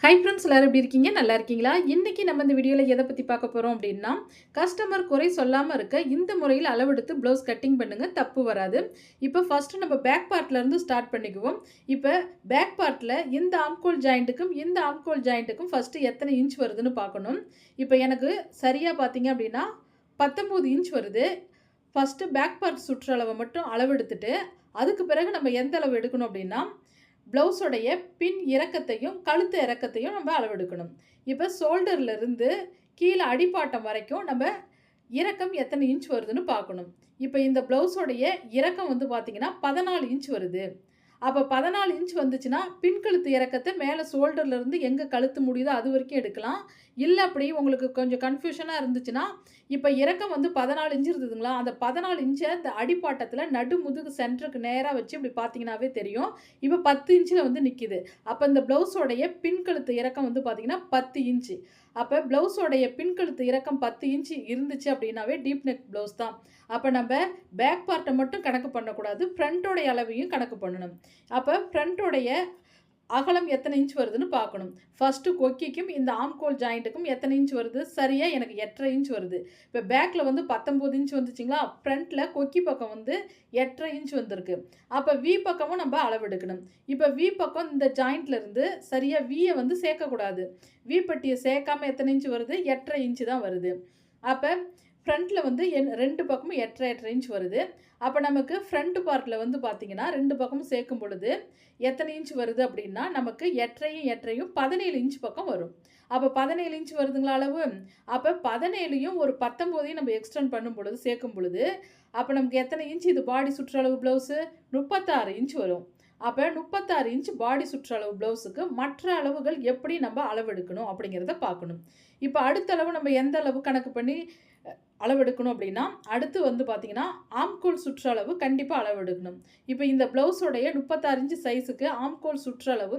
Hi friends, எல்லாரும் எப்படி இருக்கீங்க? நல்லா இருக்கீங்களா? இன்னைக்கு நம்ம இந்த வீடியோவில் எதை பற்றி பார்க்க போகிறோம் அப்படின்னா, கஸ்டமர் குறை சொல்லாமல் இருக்க இந்த முறையில் அளவெடுத்து ப்ளவுஸ் கட்டிங் பண்ணுங்க, தப்பு வராது. இப்போ ஃபஸ்ட்டு நம்ம பேக் பார்ட்லேருந்து ஸ்டார்ட் பண்ணிக்குவோம். இப்போ பேக் பார்ட்டில் இந்த ஆம்கோல் ஜாயிண்ட்டுக்கும் இந்த ஆம்கோல் ஜாயிண்ட்டுக்கும் ஃபஸ்ட்டு எத்தனை இன்ச் வருதுன்னு பார்க்கணும். இப்போ எனக்கு சரியாக பார்த்தீங்க அப்படின்னா 19 இன்ச் வருது. ஃபஸ்ட்டு பேக் பார்ட் சுற்றளவை மட்டும் அளவெடுத்துட்டு அதுக்கு பிறகு நம்ம எந்த அளவு எடுக்கணும் அப்படின்னா, ப்ளவுஸோடைய பின் இறக்கத்தையும் கழுத்து இறக்கத்தையும் நம்ம அளவெடுக்கணும். இப்போ ஷோல்டர்லேருந்து கீழே அடிப்பாட்டம் வரைக்கும் நம்ம இறக்கம் எத்தனை இன்ச் வருதுன்னு பார்க்கணும். இப்போ இந்த ப்ளவுஸோடைய இறக்கம் வந்து பார்த்திங்கன்னா 14 இன்ச் வருது. அப்போ 14 இன்ச் வந்துச்சுன்னா பின் கழுத்து இறக்கத்தை மேலே ஷோல்டர்லேருந்து எங்கே கழுத்து முடியுதோ அது வரைக்கும் எடுக்கலாம். இல்லை அப்படி உங்களுக்கு கொஞ்சம் கன்ஃபியூஷனாக இருந்துச்சுன்னா, இப்போ இறக்கம் வந்து 14 இன்ச் இருந்ததுங்களா, அந்த 14 இன்ச்சை இந்த அடிப்பாட்டத்தில் நடு முதுகு சென்டருக்கு நேராக வச்சு இப்படி பார்த்தீங்கன்னாவே தெரியும். இப்போ 10 இன்ச்சில் வந்து நிற்கிது. அப்போ இந்த ப்ளவுஸோடைய பின் கழுத்து இறக்கம் வந்து பார்த்திங்கன்னா 10 இன்ச்சு. அப்போ ப்ளவுஸோடைய பின் கழுத்து இறக்கம் 10 இன்ச்சு இருந்துச்சு அப்படின்னாவே டீப் நெக் ப்ளவுஸ் தான். அப்போ நம்ம பேக் பார்ட்டை மட்டும் கணக்கு பண்ணக்கூடாது, ஃப்ரண்ட்டோடைய அளவையும் கணக்கு பண்ணணும். அப்போ ஃப்ரண்ட்டோடைய அகலம் எத்தனை இன்ச் வருதுன்னு பார்க்கணும். ஃபஸ்ட்டு கொக்கிக்கும் இந்த ஆம்கோல் ஜாயிண்ட்டுக்கும் எத்தனை இன்ச் வருது? சரியாக எனக்கு 8.5 இன்ச் வருது. இப்போ பேக்கில் வந்து 19 இன்ச் வந்துச்சுங்களா, ஃப்ரண்ட்டில் கொக்கி பக்கம் வந்து 8.5 இன்ச் வந்திருக்கு. அப்போ வி பக்கமும் நம்ம அளவெடுக்கணும். இப்போ வி பக்கம் இந்த ஜாயிண்ட்லேருந்து சரியாக வியை வந்து சேர்க்கக்கூடாது. வி பட்டியை சேர்க்காமல் எத்தனை இன்ச் வருது? 8.5 இன்ச்சு தான் வருது. அப்போ ஃப்ரண்ட்டில் வந்து 2 பக்கமும் 8.5 இன்ச் வருது. அப்போ நமக்கு ஃப்ரண்ட் பார்ட்டில் வந்து பார்த்திங்கன்னா 2 பக்கமும் சேர்க்கும் பொழுது எத்தனை இன்ச் வருது அப்படின்னா, நமக்கு 8.5யும் 17 இன்ச் பக்கம் வரும். அப்போ 17 இன்ச் வருதுங்களா அளவு. அப்போ 17யும் ஒரு 19யும் நம்ம எக்ஸ்டெண்ட் பண்ணும் பொழுது சேர்க்கும் பொழுது அப்போ நமக்கு எத்தனை இன்ச் இது பாடி சுற்றளவு ப்ளவுஸு? 36 இன்ச் வரும். அப்போ 36 இன்ச் பாடி சுற்றளவு ப்ளவுஸுக்கு மற்ற அளவுகள் எப்படி நம்ம அளவெடுக்கணும் அப்படிங்கிறத பார்க்கணும். இப்போ அடுத்த அளவு நம்ம எந்த அளவு கணக்கு பண்ணி அளவெடுக்கணும் அப்படின்னா, அடுத்து வந்து பார்த்திங்கன்னா ஆம்கோல் சுற்றளவு கண்டிப்பாக அளவெடுக்கணும். இப்போ இந்த ப்ளவுஸோடைய 36 இன்ச் சைஸுக்கு ஆம்கோல் சுற்றளவு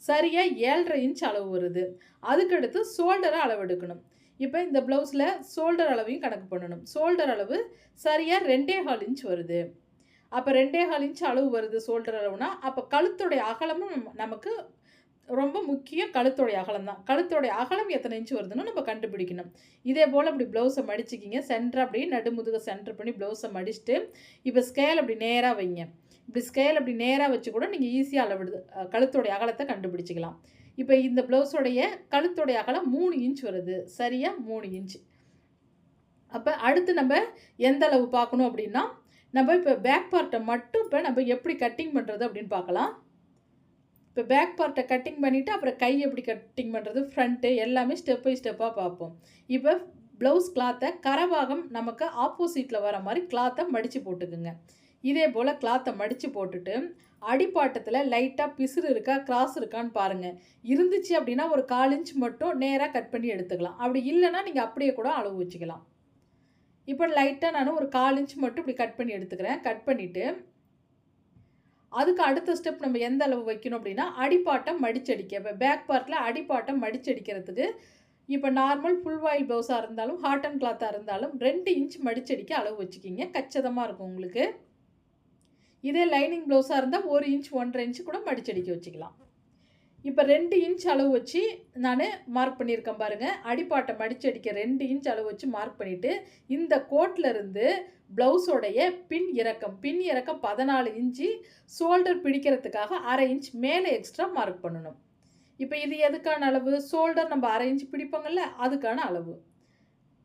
சரியாக 7.5 இன்ச் அளவு வருது. அதுக்கடுத்து ஷோல்டரை அளவெடுக்கணும். இப்போ இந்த ப்ளவுஸில் ஷோல்டர் அளவையும் கணக்கு பண்ணணும். ஷோல்டர் அளவு சரியாக 2.25 இன்ச் வருது. அப்போ 2.25 இன்ச் அளவு வருது ஷோல்டர் அளவுனா, அப்போ கழுத்துடைய அகலமும் நமக்கு ரொம்ப முக்கியம். கழுத்தோடைய அகலம் தான். கழுத்தோடைய அகலம் எத்தனை இன்ச் வருதுன்னு நம்ம கண்டுபிடிக்கணும். இதே போல் அப்படி ப்ளவுஸை மடிச்சிக்கிங்க. சென்டர் அப்படியே நடுமுதுக சென்டர் பண்ணி ப்ளவுஸை மடிச்சுட்டு இப்போ ஸ்கேல் அப்படி நேராக வைங்க. இப்படி ஸ்கேல் அப்படி நேராக வச்சு கூட நீங்கள் ஈஸியாக அளவிடுது கழுத்தோடைய அகலத்தை கண்டுபிடிச்சிக்கலாம். இப்போ இந்த ப்ளவுஸோடைய கழுத்தோடைய அகலம் 3 இன்ச் வருது. சரியாக 3 இன்ச். அப்போ அடுத்து நம்ம எந்த அளவு பார்க்கணும் அப்படின்னா, நம்ம இப்போ பேக் பார்ட்டை மட்டும் இப்போ நம்ம எப்படி கட்டிங் பண்ணுறது அப்படின்னு பார்க்கலாம். இப்போ பேக் பார்ட்டை கட்டிங் பண்ணிவிட்டு அப்புறம் கை எப்படி கட்டிங் பண்ணுறது, ஃப்ரண்ட்டு எல்லாமே ஸ்டெப் பை ஸ்டெப்பாக பார்ப்போம். இப்போ ப்ளவுஸ் கிளாத்தை கரபாகம் நமக்கு ஆப்போசிட்டில் வர மாதிரி கிளாத்தை மடித்து போட்டுக்குங்க. இதே போல் கிளாத்தை மடித்து போட்டுட்டு அடிப்பாட்டத்தில் லைட்டாக பிசுறு இருக்கா கிராஸ் இருக்கான்னு பாருங்கள். இருந்துச்சு அப்படின்னா ஒரு 1/4 இன்ச் மட்டும் நேராக கட் பண்ணி எடுத்துக்கலாம். அப்படி இல்லைன்னா நீங்கள் அப்படியே கூட அளவு வச்சுக்கலாம். இப்போ லைட்டாக நான் ஒரு 1/4 இன்ச் மட்டும் இப்படி கட் பண்ணி எடுத்துக்கிறேன். கட் பண்ணிவிட்டு அதுக்கு அடுத்த ஸ்டெப் நம்ம எந்த அளவு வைக்கணும் அப்படின்னா, அடிப்பாட்டம் மடிச்சடிக்க. இப்போ பேக் பார்ட்டில் அடிப்பாட்டம் மடிச்சடிக்கிறதுக்கு இப்போ நார்மல் ஃபுல் வாயில் ப்ளவுஸாக இருந்தாலும் ஹாட் அண்ட் கிளாத்தாக இருந்தாலும் 2 இன்ச் மடிச்சடிக்க அளவு வச்சுக்கிங்க. கச்சிதமாக இருக்கும் உங்களுக்கு. இதே லைனிங் ப்ளவுஸாக இருந்தால் 1 இன்ச் 1.5 இன்ச் கூட மடிச்சடிக்க வச்சுக்கலாம். இப்போ 2 இன்ச் அளவு வச்சு நான் மார்க் பண்ணியிருக்கேன் பாருங்கள். அடிப்பாட்டை மடிச்சடிக்க 2 இன்ச் அளவு வச்சு மார்க் பண்ணிவிட்டு இந்த கோட்டிலருந்து ப்ளவுஸோடைய பின் இறக்கம் 14 இன்ச்சு. ஷோல்டர் பிடிக்கிறதுக்காக 1/2 இன்ச் மேலே எக்ஸ்ட்ரா மார்க் பண்ணணும். இப்போ இது எதுக்கான அளவு? ஷோல்டர் நம்ம 1/2 இன்ச் பிடிப்போங்கள்ல, அதுக்கான அளவு.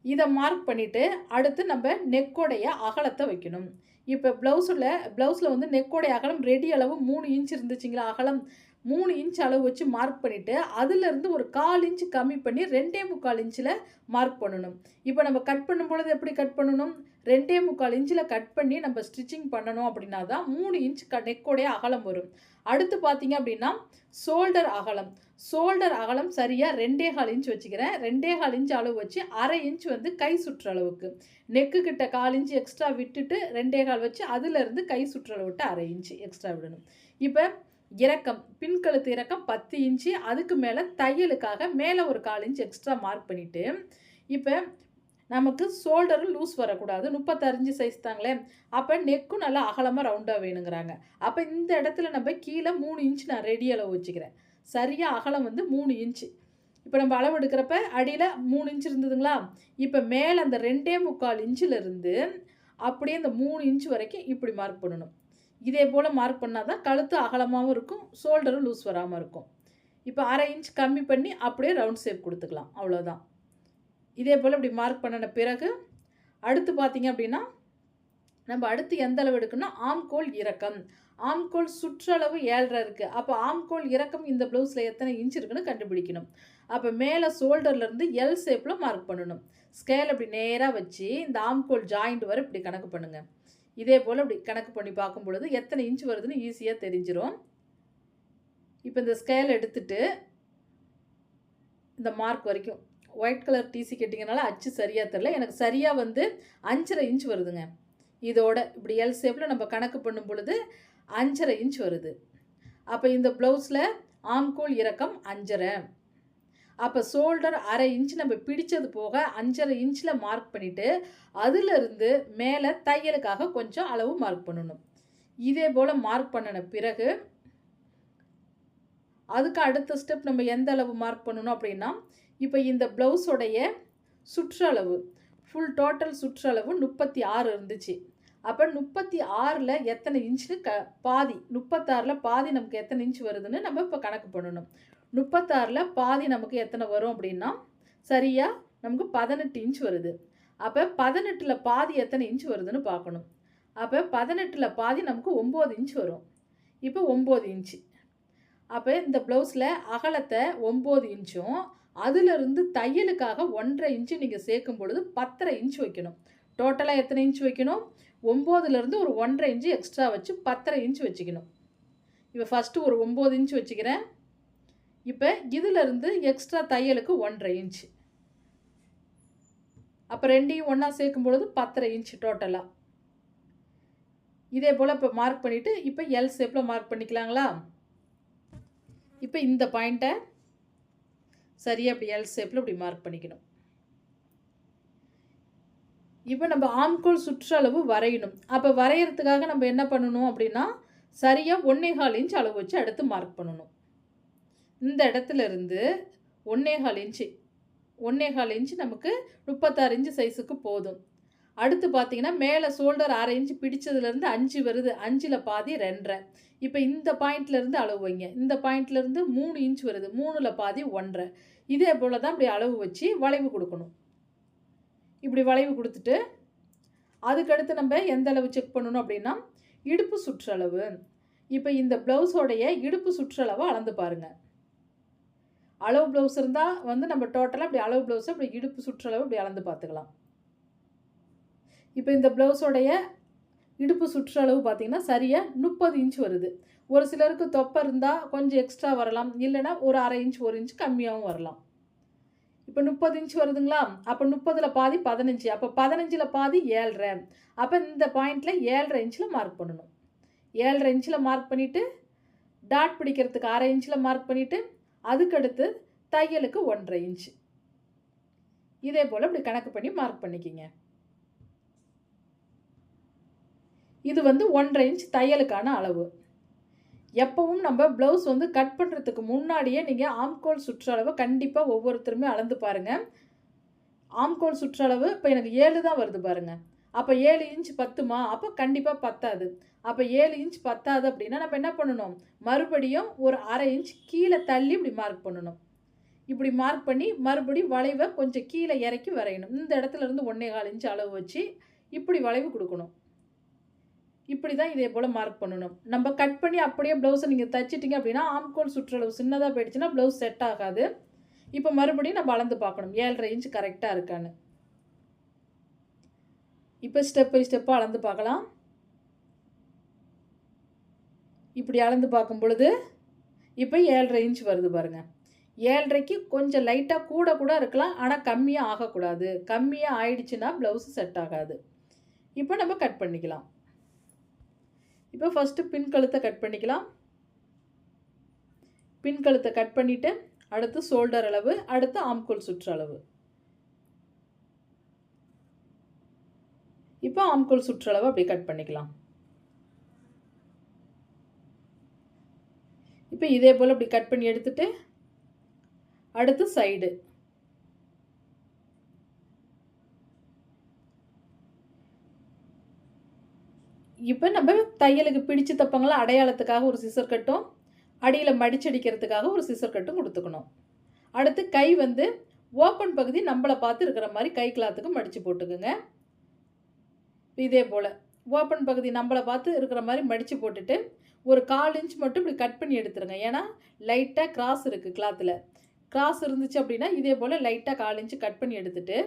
இதை மார்க் பண்ணிவிட்டு அடுத்து நம்ம நெக்கோடைய அகலத்தை வைக்கணும். இப்போ ப்ளவுஸில் வந்து நெக்கோடைய அகலம் ரெடி அளவு 3 இன்ச் இருந்துச்சுங்களா அகலம். 3 இன்ச் அளவு வச்சு மார்க் பண்ணிவிட்டு அதிலேருந்து ஒரு 1/4 இன்ச் கம்மி பண்ணி 2.25 இன்ச்சில் மார்க் பண்ணணும். இப்போ நம்ம கட் பண்ணும்பொழுது எப்படி கட் பண்ணணும்? 2.25 இன்ச்சில் கட் பண்ணி நம்ம ஸ்டிச்சிங் பண்ணணும். அப்படின்னா தான் 3 இன்ச் நெக்கோடைய அகலம் வரும். அடுத்து பார்த்தீங்க அப்படின்னா ஷோல்டர் அகலம் சரியாக 2.25 இன்ச் வச்சுக்கிறேன். 2.25 இன்ச் அளவு வச்சு 1/2 இன்ச் வந்து கை சுற்றளவுக்கு. நெக்கு கிட்ட 1/4 இன்ச் எக்ஸ்ட்ரா விட்டுட்டு 2.25 வச்சு அதிலேருந்து கை சுற்றளவு விட்டு 1/2 இன்ச் எக்ஸ்ட்ரா விடணும். இப்போ பின் கழுத்து இறக்கம் 10 இன்ச்சு. அதுக்கு மேலே தையலுக்காக மேலே ஒரு 1/4 இன்ச் எக்ஸ்ட்ரா மார்க் பண்ணிவிட்டு இப்போ நமக்கு ஷோல்டரும் லூஸ் வரக்கூடாது. 36 சைஸ் தாங்களே. அப்போ நெக்கும் நல்லா அகலமாக ரவுண்டாக வேணுங்கிறாங்க. அப்போ இந்த இடத்துல நம்ம கீழே 3 இன்ச் நான் ரெடி அளவு வச்சுக்கிறேன். சரியாக அகலம் வந்து 3 இன்ச்சு. இப்போ நம்ம அளவு எடுக்கிறப்ப அடியில் 3 இன்ச் இருந்ததுங்களா, இப்போ மேலே அந்த 2.25 இன்ச்சிலிருந்து அப்படியே இந்த 3 இன்ச் வரைக்கும் இப்படி மார்க் பண்ணணும். இதே போல் மார்க் பண்ணால் தான் கழுத்து அகலமாகவும் இருக்கும், ஷோல்டரும் லூஸ் வராமல் இருக்கும். இப்போ 1/2 இன்ச் கம்மி பண்ணி அப்படியே ரவுண்ட் ஷேப் கொடுத்துக்கலாம், அவ்வளோதான். இதே போல் இப்படி மார்க் பண்ணின பிறகு அடுத்து பார்த்தீங்க அப்படின்னா, நம்ம அடுத்து எந்த அளவு எடுக்கணும்னா ஆம்கோல் இறக்கம். ஆம்கோல் சுற்றளவு 7.5 இருக்குது. அப்போ ஆம்கோல் இறக்கம் இந்த ப்ளவுஸில் எத்தனை இன்ச் இருக்குன்னு கண்டுபிடிக்கணும். அப்போ மேலே ஷோல்டர்லேருந்து எல் ஷேப்பில் மார்க் பண்ணணும். ஸ்கேல் இப்படி நேராக வச்சு இந்த ஆம்கோல் ஜாயிண்ட் வரை இப்படி கணக்கு பண்ணுங்கள். இதே போல் இப்படி கணக்கு பண்ணி பார்க்கும் பொழுது எத்தனை இன்ச் வருதுன்னு ஈஸியாக தெரிஞ்சிடும். இப்போ இந்த ஸ்கேல் எடுத்துட்டு இந்த மார்க் வரைக்கும் ஒயிட் கலர் டிசி கேட்டிங்கனால அச்சு சரியாக தெரில, எனக்கு சரியாக வந்து 5.5 இன்ச் வருதுங்க. இதோட இப்படி எல் ஷேப்பில் நம்ம கணக்கு பண்ணும் பொழுது 5.5 இன்ச் வருது. அப்போ இந்த ப்ளவுஸில் ஆம்கோல் இறக்கம் 5.5. அப்போ ஷோல்டர் 1/2 இன்ச் நம்ம பிடிச்சது போக 5.5 இன்ச்சில் மார்க் பண்ணிவிட்டு அதிலிருந்து மேலே தையலுக்காக கொஞ்சம் அளவு மார்க் பண்ணணும். இதே போல் மார்க் பண்ணின பிறகு அதுக்கு அடுத்த ஸ்டெப் நம்ம எந்த அளவு மார்க் பண்ணணும் அப்படின்னா, இப்போ இந்த ப்ளவுஸோடைய சுற்றளவு ஃபுல் டோட்டல் சுற்றளவு 36 இருந்துச்சு. அப்போ 36ல் எத்தனை இன்ச்சு பாதி 36ல் பாதி நமக்கு எத்தனை இன்ச் வருதுன்னு நம்ம இப்போ கணக்கு பண்ணணும். 36ல் பாதி நமக்கு எத்தனை வரும் அப்படின்னா சரியாக நமக்கு 18 இன்ச் வருது. அப்போ 18ல் பாதி எத்தனை இன்ச் வருதுன்னு பார்க்கணும். அப்போ 18ல் பாதி நமக்கு 9 இன்ச் வரும். இப்போ 9 இன்ச்சு. அப்போ இந்த ப்ளவுஸில் அகலத்தை 9 இன்ச்சும் அதிலிருந்து தையலுக்காக 1.5 இன்ச்சு நீங்கள் சேர்க்கும் பொழுது 10.5 இன்ச் வைக்கணும். டோட்டலாக எத்தனை இன்ச் வைக்கணும்? 9லேருந்து ஒரு 1.5 இன்ச்சு எக்ஸ்ட்ரா வச்சு 10.5 இன்ச் வச்சுக்கணும். இப்போ ஃபஸ்ட்டு ஒரு 9 இன்ச் வச்சுக்கிறேன். இப்போ இதிலிருந்து எக்ஸ்ட்ரா தையலுக்கு 1.5 இன்ச்சு. அப்போ ரெண்டையும் ஒன்றா சேர்க்கும் பொழுது 10.5 இன்ச் டோட்டலாக. இதே போல் இப்போ மார்க் பண்ணிவிட்டு இப்போ எல் ஷேப்பில் மார்க் பண்ணிக்கலாங்களா? இப்போ இந்த பாயிண்ட்டை சரியாக இப்படி எல் ஷேப்பில் இப்படி மார்க் பண்ணிக்கணும். இப்போ நம்ம ஆம்கோல் சுற்றளவு வரையணும். அப்போ வரைகிறதுக்காக நம்ம என்ன பண்ணணும் அப்படின்னா சரியாக 1.25 இன்ச் அளவு வச்சு அடுத்து மார்க் பண்ணணும். இந்த இடத்துல இருந்து 1.25 இன்ச்சு நமக்கு 36 இன்ச்சு சைஸுக்கு போதும். அடுத்து பார்த்தீங்கன்னா மேலே ஷோல்டர் 1/2 இன்ச்சு பிடிச்சதுலேருந்து 5 வருது, 5ல் பாதி 2.5. இப்போ இந்த பாயிண்ட்லேருந்து அளவு வைங்க. இந்த பாயிண்ட்லேருந்து 3 இன்ச் வருது, 3ல் பாதி 1.5. இதே போல் தான் இப்படி அளவு வச்சு வளைவு கொடுக்கணும். இப்படி வளைவு கொடுத்துட்டு அதுக்கடுத்து நம்ம எந்த அளவு செக் பண்ணணும் அப்படின்னா இடுப்பு சுற்றளவு. இப்போ இந்த ப்ளவுஸோடைய இடுப்பு சுற்றளவை அளந்து பாருங்கள். அளவு ப்ளவுஸ் இருந்தால் வந்து நம்ம டோட்டலாக இப்படி அளவு ப்ளவுஸை இப்படி இடுப்பு சுற்றளவு இப்படி அளந்து பார்த்துக்கலாம். இப்போ இந்த ப்ளவுஸோடைய இடுப்பு சுற்றளவு பார்த்திங்கன்னா சரியாக 30 இன்ச் வருது. ஒரு சிலருக்கு தொப்பை இருந்தால் கொஞ்சம் எக்ஸ்ட்ரா வரலாம், இல்லைனா ஒரு 1/2 இன்ச் 1 இன்ச் கம்மியாகவும் வரலாம். இப்போ 30 இன்ச் வருதுங்களா? அப்போ 30ல் பாதி 15. அப்போ 15ல் பாதி 7.5. அப்போ இந்த பாயிண்டில் 7.5 இன்ச்சில் மார்க் பண்ணணும். 7.5 இன்ச்சில் மார்க் பண்ணிவிட்டு டாட் பிடிக்கிறதுக்கு 1/2 இன்ச்சில் மார்க் பண்ணிவிட்டு அதுக்கடுத்து தையலுக்கு 1.5 இன்ச்சு. இதே போல் இப்படி கணக்கு பண்ணி மார்க் பண்ணிக்கிங்க. இது வந்து 1.5 இன்ச் தையலுக்கான அளவு. எப்பவும் நம்ம ப்ளவுஸ் வந்து கட் பண்ணுறதுக்கு முன்னாடியே நீங்கள் ஆம்கோல் சுற்றளவு கண்டிப்பாக ஒவ்வொருத்தருமே அளந்து பாருங்கள். ஆம்கோல் சுற்றளவு இப்போ எனக்கு 7 தான் வருது பாருங்கள். அப்போ 7 இன்ச் பத்துமா? அப்போ கண்டிப்பாக பத்தாது. அப்போ 7 இன்ச் பத்தாது அப்படின்னா நம்ம என்ன பண்ணணும்? மறுபடியும் ஒரு 1/2 இன்ச் கீழே தள்ளி இப்படி மார்க் பண்ணணும். இப்படி மார்க் பண்ணி மறுபடியும் வளைவை கொஞ்சம் கீழே இறக்கி வரையணும். இந்த இடத்துல இருந்து 1.25 இன்ச் அளவு வச்சு இப்படி வளைவு கொடுக்கணும். இப்படி தான் இதே போல் மார்க் பண்ணணும். நம்ம கட் பண்ணி அப்படியே ப்ளவுஸை நீங்கள் தைச்சிட்டிங்க அப்படின்னா ஆம்கோல் சுற்றளவு சின்னதாக போயிடுச்சுன்னா ப்ளவுஸ் செட் ஆகாது. இப்போ மறுபடியும் நம்ம அளந்து பார்க்கணும் 7.5 இன்ச் கரெக்டாக இருக்கான்னு. இப்போ ஸ்டெப் பை ஸ்டெப்பாக அளந்து பார்க்கலாம். இப்படி அளந்து பார்க்கும் பொழுது இப்போ 7.5 இன்ச் வருது பாருங்கள். 7.5க்கு கொஞ்சம் லைட்டாக கூட இருக்கலாம், ஆனால் கம்மியாக ஆகக்கூடாது. கம்மியாக ஆயிடுச்சுன்னா ப்ளவுஸு செட் ஆகாது. இப்போ நம்ம கட் பண்ணிக்கலாம். இப்போ ஃபஸ்ட்டு பின் கழுத்தை கட் பண்ணிக்கலாம். பின் கழுத்தை கட் பண்ணிவிட்டு அடுத்து ஷோல்டர் அளவு, அடுத்து ஆம்கோல் சுற்றளவு. இப்போ ஆம்கோல் சுற்றளவு அப்படி கட் பண்ணிக்கலாம். இப்போ இதே போல் இப்படி கட் பண்ணி எடுத்துட்டு அடுத்து சைடு இப்போ நம்ம தையலுக்கு பிடிச்சு தப்பங்களா அடையாளத்துக்காக ஒரு சிசர் கட்டும், அடியில் மடிச்சடிக்கிறதுக்காக ஒரு சிசர் கட்டும் கொடுத்துக்கணும். அடுத்து கை வந்து ஓப்பன் பகுதி நம்மளை பார்த்து இருக்கிற மாதிரி கை கிளாத்துக்கு மடித்து போட்டுக்குங்க. இதே போல் ஓப்பன் பகுதி நம்மளை பார்த்து இருக்கிற மாதிரி மடித்து போட்டுட்டு ஒரு 1/4 இன்ச் மட்டும் இப்படி கட் பண்ணி எடுத்துருங்க. ஏன்னா லைட்டாக கிராஸ் இருக்குது கிளாத்தில். கிராஸ் இருந்துச்சு அப்படின்னா இதே போல் லைட்டாக 1/4 இன்ச்சு கட் பண்ணி எடுத்துட்டு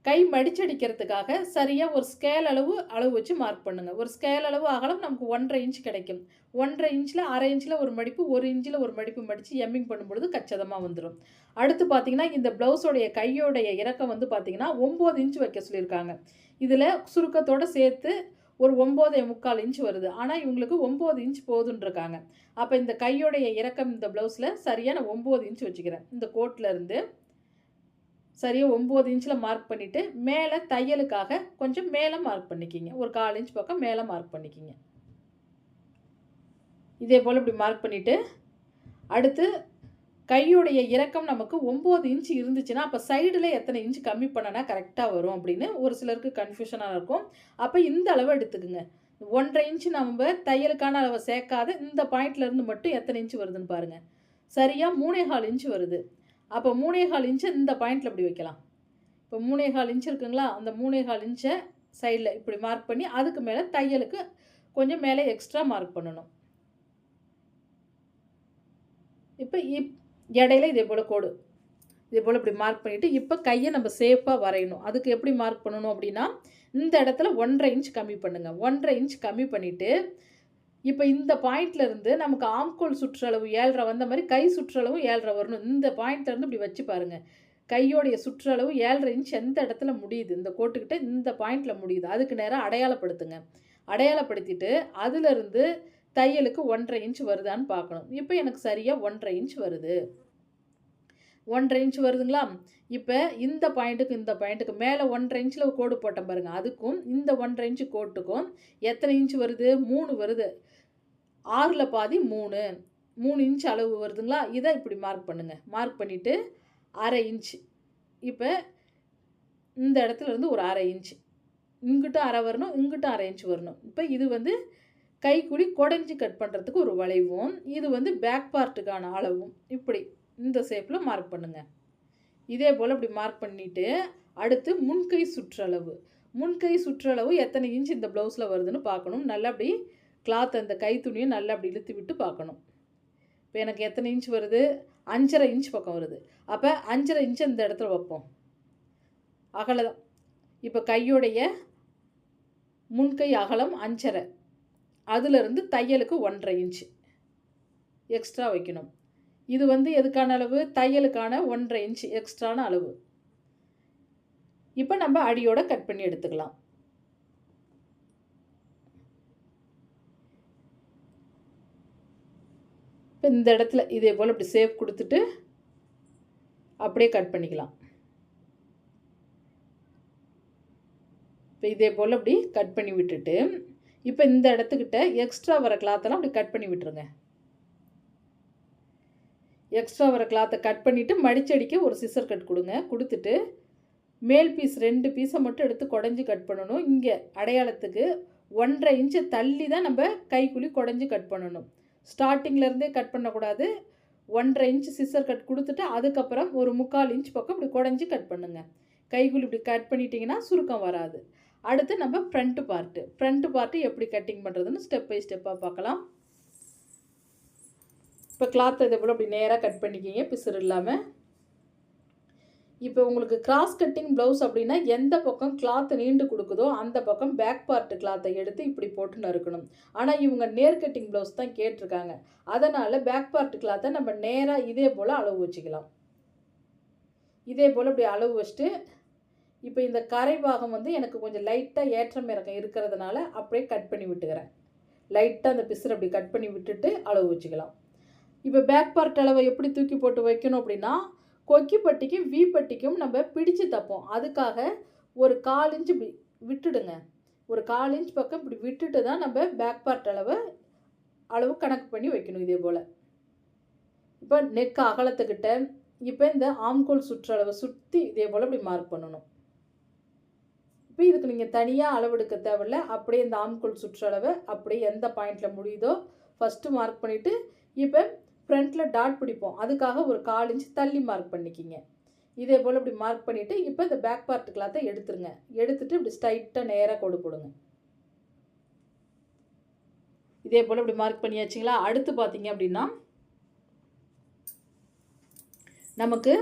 கை மடிச்சடிக்கிறதுக்காக சரியாக ஒரு ஸ்கேல் அளவு வச்சு மார்க் பண்ணுங்கள். ஒரு ஸ்கேல் அளவு அகலம் நமக்கு 1.5 இன்ச் கிடைக்கும். 1.5 இன்ச்சில் 1/2 இன்ச்சில் ஒரு மடிப்பு, 1 இன்ச்சில் ஒரு மடிப்பு மடித்து எம்மிங் பண்ணும்பொழுது கச்சிதமாக வந்துடும். அடுத்து பார்த்திங்கன்னா இந்த ப்ளவுஸோடைய கையோடைய இறக்கம் வந்து பார்த்திங்கன்னா 9 இன்ச் வைக்க சொல்லியிருக்காங்க. இதில் சுருக்கத்தோடு சேர்த்து ஒரு 9.25 இன்ச் வருது. ஆனால் இவங்களுக்கு 9 இன்ச் போதுன்ருக்காங்க. அப்போ இந்த கையோடைய இறக்கம் இந்த ப்ளவுஸில் சரியாக நான் 9 இன்ச் வச்சுக்கிறேன். இந்த கோட்டில் இருந்து சரியாக 9 இன்ச்சில் மார்க் பண்ணிவிட்டு மேலே தையலுக்காக கொஞ்சம் மேலே மார்க் பண்ணிக்கிங்க. ஒரு 1/4 இன்ச் பக்கம் மேலே மார்க் பண்ணிக்கிங்க. இதே போல் இப்படி மார்க் பண்ணிவிட்டு அடுத்து கையோடைய இறக்கம் நமக்கு 9 இன்ச் இருந்துச்சுன்னா அப்போ சைடில் எத்தனை இன்ச் கம்மி பண்ணனா கரெக்டாக வரும் அப்படின்னு ஒரு சிலருக்கு கன்ஃபியூஷனாக இருக்கும். அப்போ இந்த அளவை எடுத்துக்குங்க. 1.5 இன்ச் நம்ம தையலுக்கான அளவை சேர்க்காத இந்த பாயிண்ட்லேருந்து மட்டும் எத்தனை இன்ச் வருதுன்னு பாருங்கள். சரியாக 3.25 இன்ச் வருது. அப்போ 3.25 இன்ச்சை இந்த பாயிண்டில் இப்படி வைக்கலாம். இப்போ 3.25 இன்ச் இருக்குங்களா, அந்த 3.25 இன்ச்சை சைடில் இப்படி மார்க் பண்ணி அதுக்கு மேலே தையலுக்கு கொஞ்சம் மேலே எக்ஸ்ட்ரா மார்க் பண்ணணும். இப்போ இடையில இதே போல் கோடு இதே போல் இப்படி மார்க் பண்ணிவிட்டு இப்போ கையை நம்ம சேஃபாக வரையணும். அதுக்கு எப்படி மார்க் பண்ணணும் அப்படின்னா இந்த இடத்துல 1.5 இன்ச் கம்மி பண்ணுங்கள். 1.5 இன்ச் கம்மி பண்ணிவிட்டு இப்போ இந்த பாயிண்ட்லேருந்து நமக்கு ஆம்கோல் சுற்றளவு 7.5 வந்த மாதிரி கை சுற்றளவு 7.5 வரணும். இந்த பாயிண்ட்லேருந்து இப்படி வச்சு பாருங்கள். கையோடைய சுற்றளவு 7.5 இன்ச் எந்த இடத்துல முடியுது, இந்த கோட்டுக்கிட்ட இந்த பாயிண்டில் முடியுது, அதுக்கு நேராக அடையாளப்படுத்துங்க. அடையாளப்படுத்திட்டு அதிலிருந்து தையலுக்கு 1.5 இன்ச் வருதான்னு பார்க்கணும். இப்போ எனக்கு சரியாக 1.5 இன்ச் வருது. 1.5 இன்ச் வருதுங்களா? இப்போ இந்த பாயிண்ட்டுக்கு மேலே 1.5 இன்ச்சில் கோடு போட்டேன் பாருங்கள். அதுக்கும் இந்த 1.5 இன்ச்சு கோட்டுக்கும் எத்தனை இன்ச் வருது? 3 வருது. 6ல் பாதி 3 இன்ச் அளவு வருதுங்களா? இதை இப்படி மார்க் பண்ணுங்கள். மார்க் பண்ணிவிட்டு 1/2 இன்ச். இப்போ இந்த இடத்துல இருந்து ஒரு 1/2 இன்ச் இங்கிட்டும் 1/2 வரணும், இங்கிட்டும் 1/2 இன்ச் வரணும். இப்போ இது வந்து கைக்குழி குடஞ்சி கட் பண்ணுறதுக்கு ஒரு வளைவும், இது வந்து பேக் பார்ட்டுக்கான அளவும். இப்படி இந்த ஷேப்பில் மார்க் பண்ணுங்கள். இதே போல் இப்படி மார்க் பண்ணிவிட்டு அடுத்து முன்கை சுற்றளவு எத்தனை இன்ச் இந்த ப்ளவுஸில் வருதுன்னு பார்க்கணும். நல்லா அப்படி கிளாத் அந்த கை துணியை நல்லா அப்படி இழுத்து விட்டு பார்க்கணும். இப்போ எனக்கு எத்தனை இன்ச் வருது? 5.5 இன்ச் பக்கம் வருது. அப்போ 5.5 இன்ச் இந்த இடத்துல வைப்போம். அகலம் இப்போ கையோடைய முன்கை அகலம் 5.5, அதிலிருந்து தையலுக்கு 1.5 இன்ச் எக்ஸ்ட்ரா வைக்கணும். இது வந்து எதுக்கான அளவு? தையலுக்கான 1.5 இன்ச் எக்ஸ்ட்ரான அளவு. இப்போ நம்ம அடியோட கட் பண்ணி எடுத்துக்கலாம். இப்போ இந்த இடத்துல இதே போல் இப்படி ஷேப் கொடுத்துட்டு அப்படியே கட் பண்ணிக்கலாம். இப்போ இதே போல் இப்படி கட் பண்ணி விட்டுட்டு இப்போ இந்த இடத்துக்கிட்ட எக்ஸ்ட்ரா வர கிளாத்தெல்லாம் அப்படி கட் பண்ணி விட்டுருங்க. எக்ஸ்ட்ரா வர கிளாத்தை கட் பண்ணிவிட்டு மடிச்சடிக்க ஒரு சிசர் கட் கொடுங்க. கொடுத்துட்டு மேல் பீஸ் 2 பீஸை மட்டும் எடுத்து குடஞ்சி கட் பண்ணணும். இங்கே அடையாளத்துக்கு 1.5 இன்ச்சை தள்ளி தான் நம்ம கைக்குழி குடஞ்சி கட் பண்ணணும். ஸ்டார்டிங்லேருந்தே கட் பண்ணக்கூடாது. 1.5 இன்ச் சிசர் கட் கொடுத்துட்டு அதுக்கப்புறம் ஒரு 3/4 இன்ச் பக்கம் இப்படி குடஞ்சி கட் பண்ணுங்கள். கைக்குழி இப்படி கட் பண்ணிட்டீங்கன்னா சுருக்கம் வராது. அடுத்து நம்ம ஃப்ரண்ட்டு பார்ட்டு எப்படி கட்டிங் பண்ணுறதுன்னு ஸ்டெப் பை ஸ்டெப்பாக பார்க்கலாம். இப்போ கிளாத்தை இதை போல் அப்படி நேராக கட் பண்ணிக்கிங்க பிசுறு இல்லாமல். இப்போ உங்களுக்கு கிராஸ் கட்டிங் ப்ளவுஸ் அப்படின்னா எந்த பக்கம் கிளாத்து நீண்டு கொடுக்குதோ அந்த பக்கம் பேக் பார்ட்டு கிளாத்தை எடுத்து இப்படி போட்டு நறுக்கணும். ஆனால் இவங்க நேர் கட்டிங் ப்ளவுஸ் தான் கேட்டிருக்காங்க. அதனால் பேக் பார்ட்டு கிளாத்தை நம்ம நேராக இதே போல் அளவு வச்சுக்கலாம். இதே போல் இப்படி அளவு வச்சுட்டு இப்போ இந்த கரை பாகம் வந்து எனக்கு கொஞ்சம் லைட்டாக ஏற்றம் இறக்கம் இருக்கிறதுனால அப்படியே கட் பண்ணி விட்டுக்கிறேன். லைட்டாக அந்த பிசுறு அப்படி கட் பண்ணி விட்டுட்டு அளவு வச்சுக்கலாம். இப்போ பேக் பார்ட் அளவை எப்படி தூக்கி போட்டு வைக்கணும் அப்படின்னா கொக்கி பட்டிக்கும் வி பட்டிக்கும் நம்ம பிடிச்சு தப்போம். அதுக்காக ஒரு 1/4 இன்ச் இப்படி விட்டுடுங்க. ஒரு 1/4 இன்ச் பக்கம் இப்படி விட்டுட்டு தான் நம்ம பேக் பார்ட் அளவை அளவு கணக்கு பண்ணி வைக்கணும் இதே போல். இப்போ நெக் அகலத்துக்கிட்ட இப்போ இந்த ஆம்கோல் சுற்றளவை சுற்றி இதே போல் இப்படி மார்க் பண்ணணும். இப்போ இதுக்கு நீங்கள் தனியாக அளவெடுக்க தேவையில்ல. அப்படியே இந்த ஆம்கோல் சுற்றளவை அப்படியே எந்த பாயிண்டில் முடியுதோ ஃபஸ்ட்டு மார்க் பண்ணிவிட்டு இப்போ ஃப்ரண்ட்டில் டாட் பிடிப்போம். அதுக்காக ஒரு 1/4 இன்ச் தள்ளி மார்க் பண்ணிக்கிங்க. இதே போல் இப்படி மார்க் பண்ணிவிட்டு இப்போ இந்த பேக் பார்ட் கிளாத்தை எடுத்துருங்க. எடுத்துகிட்டு இப்படி ஸ்ட்ரைட்டாக நேராக கோடு போடுங்க. இதே போல் இப்படி மார்க் பண்ணியாச்சுங்களா? அடுத்து பார்த்தீங்க அப்படின்னா நமக்கு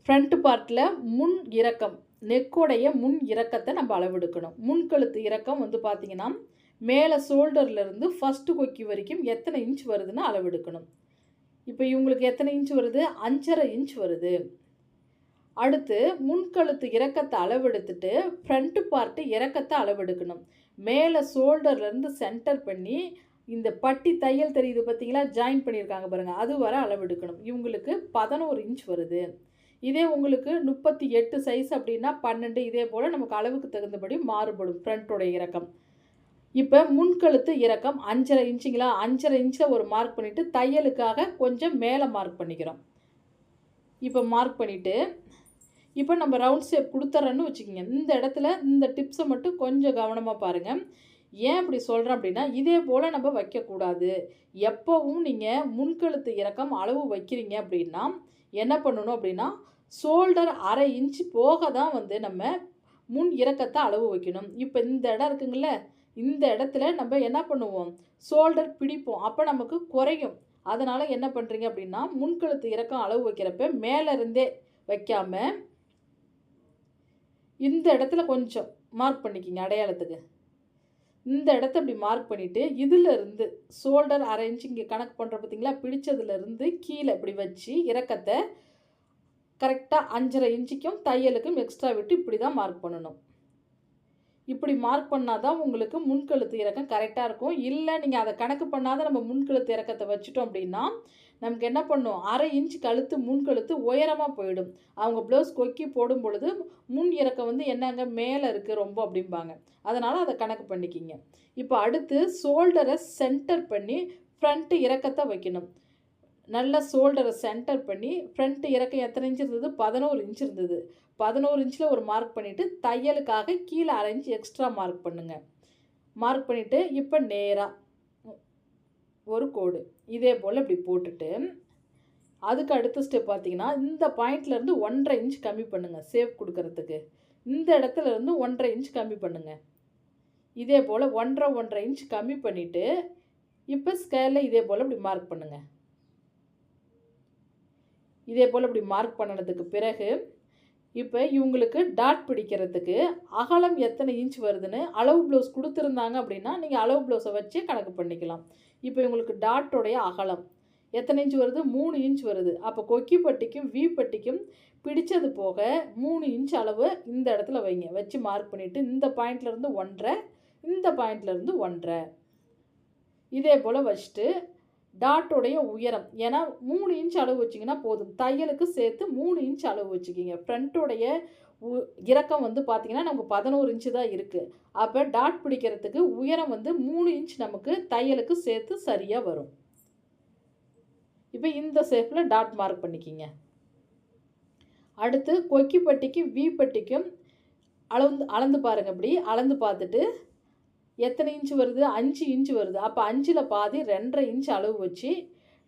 ஃப்ரண்ட் பார்ட்டில் முன் இறக்கம், நெக்கோடைய முன் இறக்கத்தை நம்ம அளவெடுக்கணும். முன்கழுத்து இறக்கம் வந்து பார்த்திங்கன்னா மேலே ஷோல்டர்லேருந்து ஃபஸ்ட்டு கொக்கி வரைக்கும் எத்தனை இன்ச் வருதுன்னு அளவெடுக்கணும். இப்போ இவங்களுக்கு எத்தனை இன்ச் வருது? 5.5 இன்ச் வருது. அடுத்து முன்கழுத்து இறக்கத்தை அளவெடுத்துட்டு ஃப்ரண்ட் பார்ட்டு இறக்கத்தை அளவெடுக்கணும். மேலே ஷோல்டர்லேருந்து சென்டர் பண்ணி இந்த பட்டி தையல் தெரியுது பார்த்தீங்களா, ஜாயின் பண்ணியிருக்காங்க பாருங்கள், அது வர அளவெடுக்கணும். இவங்களுக்கு 11 இன்ச் வருது. இதே உங்களுக்கு 38 சைஸ் அப்படின்னா 12. இதே போல் நமக்கு அளவுக்கு தகுந்தபடி மாறுபடும் ஃப்ரண்ட்டோடைய இறக்கம். இப்போ முன்கழுத்து இறக்கம் 5.5 இன்ச்சுங்களா, 5.5 இன்ச்சில் ஒரு மார்க் பண்ணிவிட்டு தையலுக்காக கொஞ்சம் மேலே மார்க் பண்ணிக்கிறோம். இப்போ மார்க் பண்ணிவிட்டு இப்போ நம்ம ரவுண்ட் ஷேப் கொடுத்துட்றோன்னு வச்சுக்கோங்க. இந்த இடத்துல இந்த டிப்ஸை மட்டும் கொஞ்சம் கவனமாக பாருங்கள். ஏன் இப்படி சொல்கிறேன் அப்படின்னா, இதே போல் நம்ம வைக்கக்கூடாது. எப்போவும் நீங்கள் முன்கழுத்து இறக்கம் அளவு வைக்கிறீங்க அப்படின்னா என்ன பண்ணணும் அப்படின்னா, ஷோல்டர் 1/2 இன்ச்சு போக தான் வந்து நம்ம முன் இறக்கத்தை அளவு வைக்கணும். இப்போ இந்த இடம் இருக்குங்கள, இந்த இடத்துல நம்ம என்ன பண்ணுவோம், ஷோல்டர் பிடிப்போம். அப்போ நமக்கு குறையும். அதனால் என்ன பண்ணுறீங்க அப்படின்னா, முன்கழுத்து இறக்கம் அளவு வைக்கிறப்ப மேலே இருந்தே வைக்காமல் இந்த இடத்துல கொஞ்சம் மார்க் பண்ணிக்கிங்க அடையாளத்துக்கு. இந்த இடத்த இப்படி மார்க் பண்ணிவிட்டு இதிலிருந்து ஷோல்டர் 1/2 இன்ச்சு இங்கே கணக்கு பண்ணுற பார்த்தீங்களா, பிடிச்சதுலேருந்து கீழே இப்படி வச்சு இறக்கத்தை கரெக்டாக 5.5 இன்ச்சுக்கும் தையலுக்கும் எக்ஸ்ட்ரா விட்டு இப்படி தான் மார்க் பண்ணணும். இப்படி மார்க் பண்ணால் தான் உங்களுக்கு முன்கழுத்து இறக்கம் கரெக்டாக இருக்கும். இல்லை நீங்கள் அதை கணக்கு பண்ணாத நம்ம முன்கழுத்து இறக்கத்தை வச்சுட்டோம் அப்படின்னா நமக்கு என்ன பண்ணும், 1/2 இன்ச் கழுத்து முன்கழுத்து உயரமாக போயிடும். அவங்க ப்ளவுஸ் கொக்கி போடும் பொழுது முன் இறக்கம் வந்து என்னங்க மேலே இருக்குது ரொம்ப அப்படிம்பாங்க. அதனால் அதை கணக்கு பண்ணிக்கிங்க. இப்போ அடுத்து ஷோல்டரை சென்டர் பண்ணி ஃப்ரண்ட்டு இறக்கத்தை வைக்கணும். நல்லா ஷோல்டரை சென்டர் பண்ணி ஃப்ரண்ட் இறக்கம் எத்தனை இன்ச் இருந்தது? 11 இன்ச் இருந்தது. 11 இன்ச்சில் ஒரு மார்க் பண்ணிவிட்டு தையலுக்காக கீழே 1/2 இன்ச் எக்ஸ்ட்ரா மார்க் பண்ணுங்கள். மார்க் பண்ணிவிட்டு இப்போ நேராக ஒரு கோடு இதே போல் இப்படி போட்டுட்டு அதுக்கு அடுத்த ஸ்டெப் பார்த்தீங்கன்னா இந்த பாயிண்ட்லேருந்து 1.5 இன்ச் கம்மி பண்ணுங்கள் சேவ் கொடுக்கறதுக்கு. இந்த இடத்துலேருந்து 1.5 இன்ச் கம்மி பண்ணுங்கள். இதே போல் 1.5 இன்ச் கம்மி பண்ணிவிட்டு இப்போ ஸ்கேலில் இதே போல் இப்படி மார்க் பண்ணுங்கள். இதே போல் இப்படி மார்க் பண்ணினதுக்கு பிறகு இப்போ இவங்களுக்கு டாட் பிடிக்கிறதுக்கு அகலம் எத்தனை இன்ச் வருதுன்னு அளவு ப்ளவுஸ் கொடுத்துருந்தாங்க அப்படின்னா நீங்கள் அளவு ப்ளவுஸை வச்சு கணக்கு பண்ணிக்கலாம். இப்போ இவங்களுக்கு டாட்டோடைய அகலம் எத்தனை இன்ச் வருது? 3 இன்ச் வருது. அப்போ கொக்கி பட்டிக்கும் வி பட்டிக்கும் பிடிச்சது போக 3 இன்ச் அளவு இந்த இடத்துல வைங்க. வச்சு மார்க் பண்ணிவிட்டு இந்த பாயிண்ட்லேருந்து 1.5, இந்த பாயிண்ட்லேருந்து 1.5 இதே போல் வச்சுட்டு டாட்டோடைய உயரம் ஏன்னா 3 இன்ச் அளவு வச்சிங்கன்னா போதும். தையலுக்கு சேர்த்து 3 இன்ச் அளவு வச்சுக்கிங்க. ஃப்ரண்ட்டோடைய இறக்கம் வந்து பார்த்திங்கன்னா நமக்கு 11 இன்ச்சு தான் இருக்குது. அப்போ டாட் பிடிக்கிறதுக்கு உயரம் வந்து 3 இன்ச் நமக்கு தையலுக்கு சேர்த்து சரியாக வரும். இப்போ இந்த ஷேப்பில் டாட் மார்க் பண்ணிக்கிங்க. அடுத்து கொக்கி பட்டிக்கு வி பட்டிக்கும் அளந்து பாருங்கள். இப்படி அளந்து பார்த்துட்டு எத்தனை இன்ச் வருது? 5 இன்ச் வருது. அப்போ 5ல் பாதி 2.5 இன்ச் அளவு வச்சு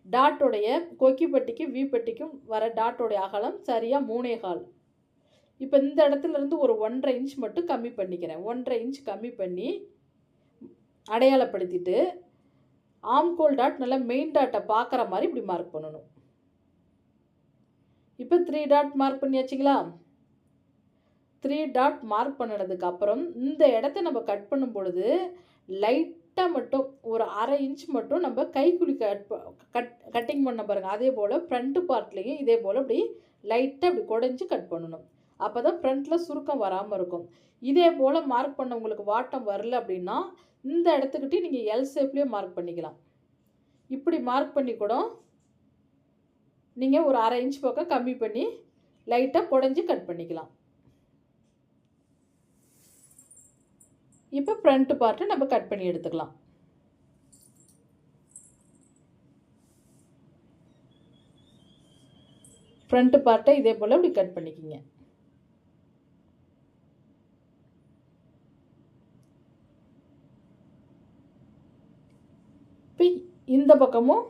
டாட்டோடைய கொக்கி பட்டிக்கு வி பட்டிக்கும் வர டாட்டோடைய அகலம் சரியாக 3.25. இப்போ இந்த இடத்துலேருந்து ஒரு 1.5 இன்ச் மட்டும் கம்மி பண்ணிக்கிறேன். 1.5 இன்ச் கம்மி பண்ணி அடையாளப்படுத்திட்டு ஆம்கோல் டாட் நல்லா மெயின் டாட்டை பார்க்குற மாதிரி இப்படி மார்க் பண்ணணும். இப்போ 3 டாட் மார்க் பண்ணியாச்சுங்களா? 3 டாட் மார்க் பண்ணினதுக்கு அப்புறம் இந்த இடத்த நம்ம கட் பண்ணும் பொழுது லைட்டாக மட்டும் ஒரு 1/2 இன்ச் மட்டும் நம்ம கைக்குழி கட்டிங் பண்ண பாருங்கள். அதே போல் ஃப்ரண்ட்டு பார்ட்லேயும் இதே போல் இப்படி லைட்டாக இப்படி குடஞ்சி கட் பண்ணணும். அப்போ தான் ஃப்ரண்ட்டில் சுருக்கம் வராமல் இருக்கும். இதே போல் மார்க் பண்ண உங்களுக்கு வாட்டம் வரல அப்படின்னா இந்த இடத்துக்கிட்டே நீங்கள் எல் ஷேப்லேயே மார்க் பண்ணிக்கலாம். இப்படி மார்க் பண்ணி கூட நீங்கள் ஒரு 1/2 இன்ச் பக்கம் கம்மி பண்ணி லைட்டாக குடஞ்சி கட் பண்ணிக்கலாம். இப்போ ஃப்ரண்ட் பார்ட்டை நம்ம கட் பண்ணி எடுத்துக்கலாம். ஃப்ரண்ட் பார்ட்டை இதே போல் இப்படி கட் பண்ணிக்கிங்க. இப்போ இந்த பக்கமும்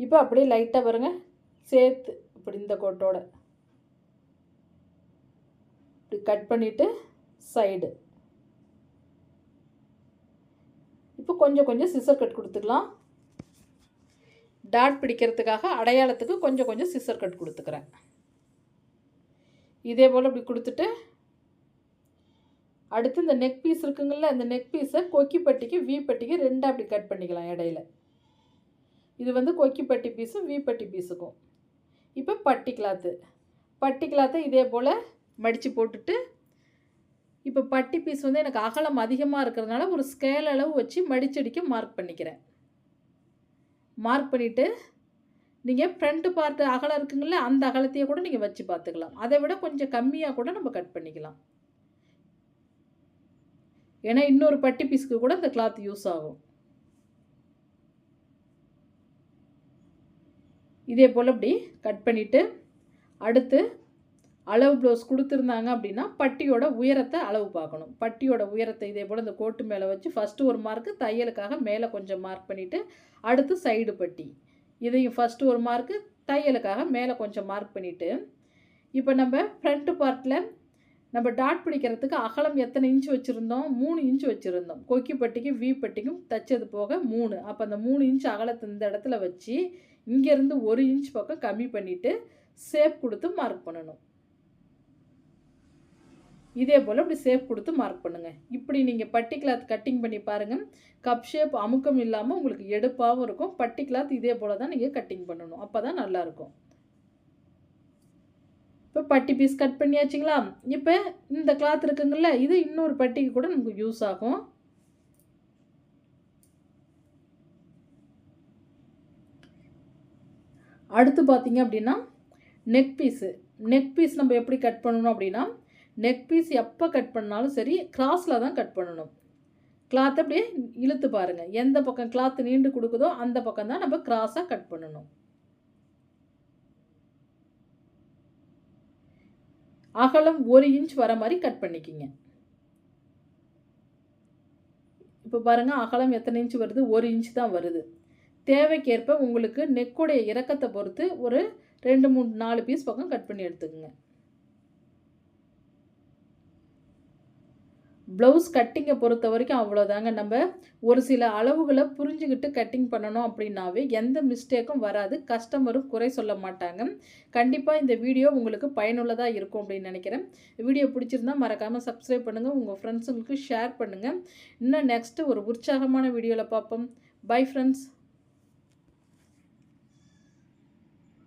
இப்போ அப்படியே லைட்டாக பாருங்க சேர்த்து இப்படி இந்த கோட்டோட இப்படி கட் பண்ணிவிட்டு சைடு இப்போ கொஞ்சம் கொஞ்சம் சிசர் கட் கொடுத்துக்கலாம். டாட் பிடிக்கிறதுக்காக அடையாளத்துக்கு கொஞ்சம் கொஞ்சம் சிசர் கட் கொடுத்துக்கிறேன். இதே போல் இப்படி கொடுத்துட்டு அடுத்து இந்த நெக் பீஸ் இருக்குங்கள்ல, இந்த நெக் பீஸை கொக்கி பட்டிக்கு வி பட்டிக்கு ரெண்டாக அப்படி கட் பண்ணிக்கலாம் இடையில. இது வந்து கொக்கி பட்டி பீஸும் வி பட்டி பீஸுக்கும். இப்போ பட்டி கிளாத்தை இதே போல் மடித்து போட்டுட்டு இப்போ பட்டி பீஸ் வந்து எனக்கு அகலம் அதிகமாக இருக்கிறதுனால ஒரு ஸ்கேல் அளவு வச்சு மடிச்சடிக்க மார்க் பண்ணிக்கிறேன். மார்க் பண்ணிவிட்டு நீங்கள் ஃப்ரண்ட் பார்ட்டு அகலம் இருக்குங்கள, அந்த அகலத்தையே கூட நீங்கள் வச்சு பார்த்துக்கலாம். அதை விட கொஞ்சம் கம்மியாக கூட நம்ம கட் பண்ணிக்கலாம். ஏன்னா இன்னொரு பட்டி பீஸுக்கு கூட இந்த கிளாத் யூஸ் ஆகும். இதே போல் இப்படி கட் பண்ணிவிட்டு அடுத்து அளவு ப்ளவுஸ் கொடுத்துருந்தாங்க அப்படின்னா பட்டியோட உயரத்தை அளவு பார்க்கணும். பட்டியோட உயரத்தை இதே போல் இந்த கோட்டு மேலே வச்சு ஃபஸ்ட்டு ஒரு மார்க்கு தையலுக்காக மேலே கொஞ்சம் மார்க் பண்ணிவிட்டு அடுத்து சைடு பட்டி இதையும் ஃபஸ்ட்டு ஒரு மார்க்கு தையலுக்காக மேலே கொஞ்சம் மார்க் பண்ணிவிட்டு இப்போ நம்ம ஃப்ரண்ட்டு பார்ட்டில் நம்ம டாட் பிடிக்கிறதுக்கு அகலம் எத்தனை இன்ச்சு வச்சுருந்தோம்? 3 இன்ச்சு வச்சுருந்தோம். கொக்கி பட்டிக்கும் வி பட்டிக்கும் தைச்சது போக 3. அப்போ அந்த 3 இன்ச்சு அகலத்தை இந்த இடத்துல வச்சு இங்கேருந்து 1 இன்ச் பக்கம் கம்மி பண்ணிவிட்டு ஷேப் கொடுத்து மார்க் பண்ணணும். இதே போல் இப்படி ஷேப் கொடுத்து மார்க் பண்ணுங்கள். இப்படி நீங்கள் பட்டி கிளாத் கட்டிங் பண்ணி பாருங்கள். கப் ஷேப் அமுக்கம் இல்லாமல் உங்களுக்கு எடுப்பாகவும் இருக்கும். பட்டி கிளாத் இதே போல் தான் நீங்கள் கட்டிங் பண்ணணும். அப்போ தான் நல்லாயிருக்கும். இப்போ பட்டி பீஸ் கட் பண்ணியாச்சுங்களா? இப்போ இந்த கிளாத் இருக்குங்கள்ல, இது இன்னொரு பட்டிக்கு கூட நமக்கு யூஸ் ஆகும். அடுத்து பார்த்தீங்க அப்படின்னா நெக் பீஸ் நம்ம எப்படி கட் பண்ணணும் அப்படின்னா, நெக் பீஸ் எப்போ கட் பண்ணாலும் சரி கிராஸில் தான் கட் பண்ணணும். கிளாத் அப்படியே இழுத்து பாருங்கள். எந்த பக்கம் கிளாத் நீண்டு கொடுக்குதோ அந்த பக்கம் தான் நம்ம கிராஸாக கட் பண்ணணும். அகலம் 1 இன்ச் வர மாதிரி கட் பண்ணிக்கிங்க. இப்போ பாருங்கள் அகலம் எத்தனை இன்ச் வருது? 1 இன்ச் தான் வருது. தேவைக்கேற்ப உங்களுக்கு நெக்குடைய இறக்கத்தை பொறுத்து ஒரு 2, 3, 4 பீஸ் பக்கம் கட் பண்ணி எடுத்துக்கோங்க. ப்ளவுஸ் கட்டிங்கை பொறுத்த வரைக்கும் அவ்வளோதாங்க. நம்ம ஒரு சில அளவுகளை புரிஞ்சுக்கிட்டு கட்டிங் பண்ணணும் அப்படின்னாவே எந்த மிஸ்டேக்கும் வராது. கஸ்டமரும் குறை சொல்ல மாட்டாங்க. கண்டிப்பாக இந்த வீடியோ உங்களுக்கு பயனுள்ளதாக இருக்கும் அப்படின்னு நினைக்கிறேன். வீடியோ பிடிச்சிருந்தா மறக்காமல் சப்ஸ்கிரைப் பண்ணுங்கள். உங்கள் ஃப்ரெண்ட்ஸுங்களுக்கு ஷேர் பண்ணுங்கள். இன்னும் நெக்ஸ்ட்டு ஒரு உற்சாகமான வீடியோவில் பார்ப்போம். Bye friends.